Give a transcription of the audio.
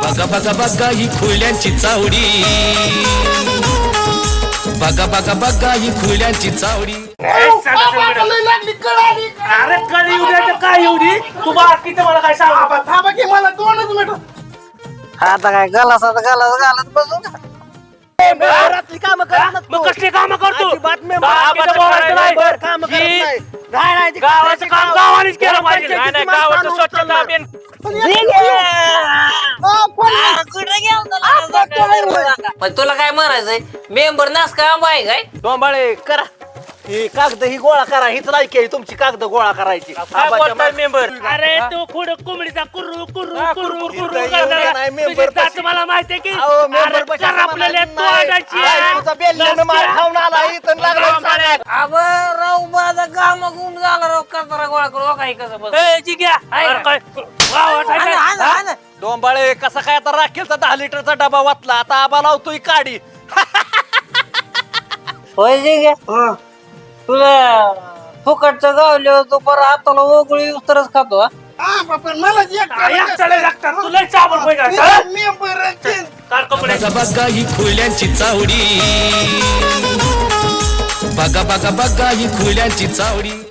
बघा बघा बघा ही खुल्यांची चावडी, बघा बघा बघा ही खुल्यांची चावडी. अरे कळी उद्या काय एवढी तू बाकीचं मला काय सांग. थांबा की मला 2च मिनिट. आता काय गलास घालत बसू का? रात्री काम करत मग कसली काम करतो बातम्या बाकीचं बोलायचं नाही. काम करत ही नाही. नाही ते गावाचं काम गावानेच केलं पाहिजे. नाही, नाही, गावाचं स्वच्छता अभियान. पण तुला काय म्हणायचंय? मेंबर नास का आंबा आहे काय? डोंबाळे करा ही कागद ही गोळा करा. हीच लायकी आहे तुमची कागद गोळा करायची. काय बोलताय मेंबर? अरे तू खुड कोंबडीचा कुर्रू कुर्रू कुर्रू कुर्रू इथं करता. एवढं नाही, मेंबर तुझी जात पशी. मला माहितीये की अहो, मेंबर अरे पशी कर आपल्याला समाधान नाही. तोंडाची आई, तुझा बेल्ल्यानं मार खाऊन आला इथं लागला सांगायला. अब राव माझा काम गुम झाला राव कचरा गोळा करू काही कसं बस. ए, जिग्या. अरे काय गावात आहे काय? डोंबाळे कसा काय आता राखेलचा 10 लिटरचा डबा वाचला. आता आबा लावतोय काडी. होय जे गे तुला फुकटचं गावले तू परत हाताला ओगळी उतरच खातो हा? एकट्याला लागतात. तुला चाबल पाहिजे. काढ कपडे. बघा बघा ही खुल्यांची चावडी, बघा बघा बघा ही खुल्यांची चावडी.